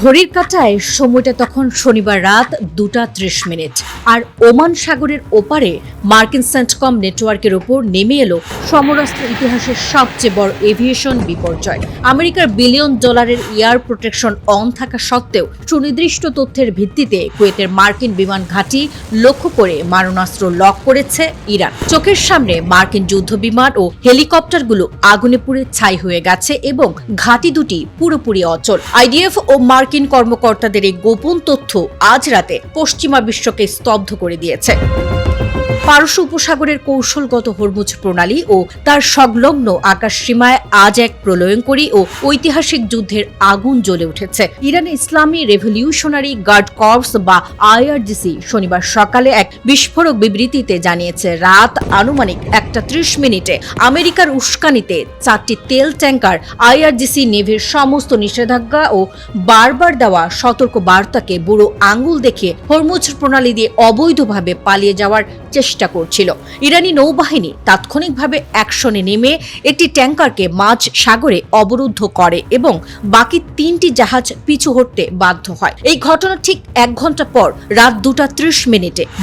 ঘড়ির কাঁটায় সময়টা তখন শনিবার রাত 2:30 আর ওমান সাগরের ওপারে মার্কিন সেন্টকম নেটওয়ার্কের ওপর নেমে এলো সমরাস্ত্র ইতিহাসের সবচেয়ে বড় এভিয়েশন বিপর্যয়। আমেরিকার বিলিয়ন ডলারের এয়ার প্রোটেকশন অন থাকা সত্ত্বেও সুনির্দিষ্ট তথ্যের ভিত্তিতে কুয়েতের মার্কিন বিমান ঘাঁটি লক্ষ্য করে মারণাস্ত্র লক করেছে ইরান। চোখের সামনে মার্কিন যুদ্ধ বিমান ও হেলিকপ্টারগুলো আগুনে পুড়ে ছাই হয়ে গেছে এবং ঘাঁটি দুটি পুরোপুরি অচল। আইডিএফ ও মার্কিন কর্মকর্তাদের এই গোপন তথ্য আজ রাতে পশ্চিমা বিশ্বকে স্তব্ধ করে দিয়েছে। পারস্য উপসাগরের কৌশলগত হরমুজ প্রণালী ও তার সংলগ্ন আকাশসীমায় আজ এক প্রলয়ঙ্করী ও ঐতিহাসিক যুদ্ধের আগুন জ্বলে উঠেছে। ইরানের ইসলামী রেভলিউশনারি গার্ড কর্পস বা আইআরজিসি শনিবার সকালে এক বিস্ফোরক বিবৃতিতে জানিয়েছে, রাত আনুমানিক 1:30 আমেরিকার উস্কানিতে 4টি তেল ট্যাঙ্কার আইআরজিসি নেভির সমস্ত নিষেধাজ্ঞা ও বারবার দেওয়া সতর্ক বার্তাকে বুড়ো আঙ্গুল দেখিয়ে হরমুজ প্রণালী দিয়ে অবৈধভাবে পালিয়ে যাওয়ার চেষ্টা করছিল। ইরানি নৌবাহিনী তাৎক্ষণিকভাবে অ্যাকশনে নেমে একটি ট্যাঙ্কারকে মাঝ সাগরে অবরুদ্ধ করে এবং বাকি 3টি জাহাজ পিছু হটতে বাধ্য হয়। এই ঘটনা ঠিক 1 ঘন্টা পর রাত 2:30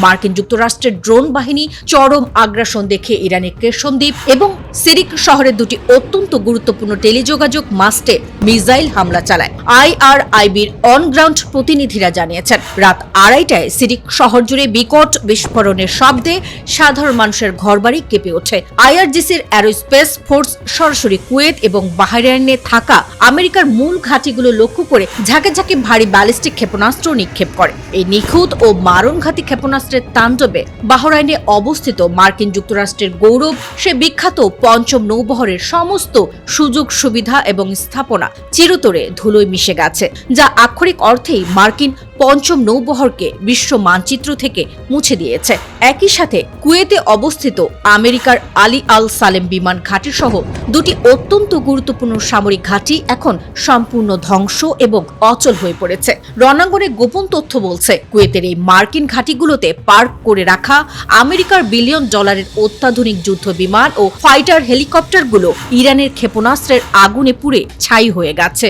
মার্কিন যুক্তরাষ্ট্রের ড্রোন বাহিনী চরম আগ্রাসন দেখে ইরানের কেশন দ্বীপ এবং সিরিক শহরের দুটি অত্যন্ত গুরুত্বপূর্ণ টেলিযোগাযোগ মাস্টে মিসাইল হামলা চালায়। আইআরআইবির অন গ্রাউন্ড প্রতিনিধিরা জানিয়েছেন, রাত 2:30টায় সিরিক শহর জুড়ে বিকট বিস্ফোরণের শব্দে সাধারণ মানুষের ঘরবাড়ি কেঁপে ওঠে। আইআরজিসির অ্যারোস্পেস ফোর্স সরাসরি কুয়েত এবং বাহরাইনে থাকা আমেরিকার মূল ঘাঁটিগুলো লক্ষ্য করে ঝাঁকে ঝাঁকে ভারী ব্যালিস্টিক ক্ষেপণাস্ত্র নিক্ষেপ করে। এই নিখুঁত ও মারণঘাতী ক্ষেপণাস্ত্রের তাণ্ডবে বাহরাইনে অবস্থিত মার্কিন যুক্তরাষ্ট্রের গৌরব, সে বিখ্যাত পঞ্চম নৌবহরের সমস্ত সুযোগ সুবিধা এবং স্থাপনা চিরতরে ধুলোয় মিশে গেছে, যা আক্ষরিক অর্থেই মার্কিন পঞ্চম নৌবহরকে বিশ্ব মানচিত্র থেকে মুছে দিয়েছে। একই সাথে কুয়েতে অবস্থিত আমেরিকার আলী আল সালেম বিমান ঘাঁটি সহ দুটি অত্যন্ত গুরুত্বপূর্ণ সামরিক ঘাঁটি এখন সম্পূর্ণ ধ্বংস এবং অচল হয়ে পড়েছে। রণাঙ্গনে গোপন তথ্য বলছে, কুয়েতের এই মার্কিন ঘাঁটিগুলোতে পার্ক করে রাখা আমেরিকার বিলিয়ন ডলারের অত্যাধুনিক যুদ্ধ বিমান ও ফাইটার হেলিকপ্টারগুলো ইরানের ক্ষেপণাস্ত্রের আগুনে পুড়ে ছাই হয়ে গেছে।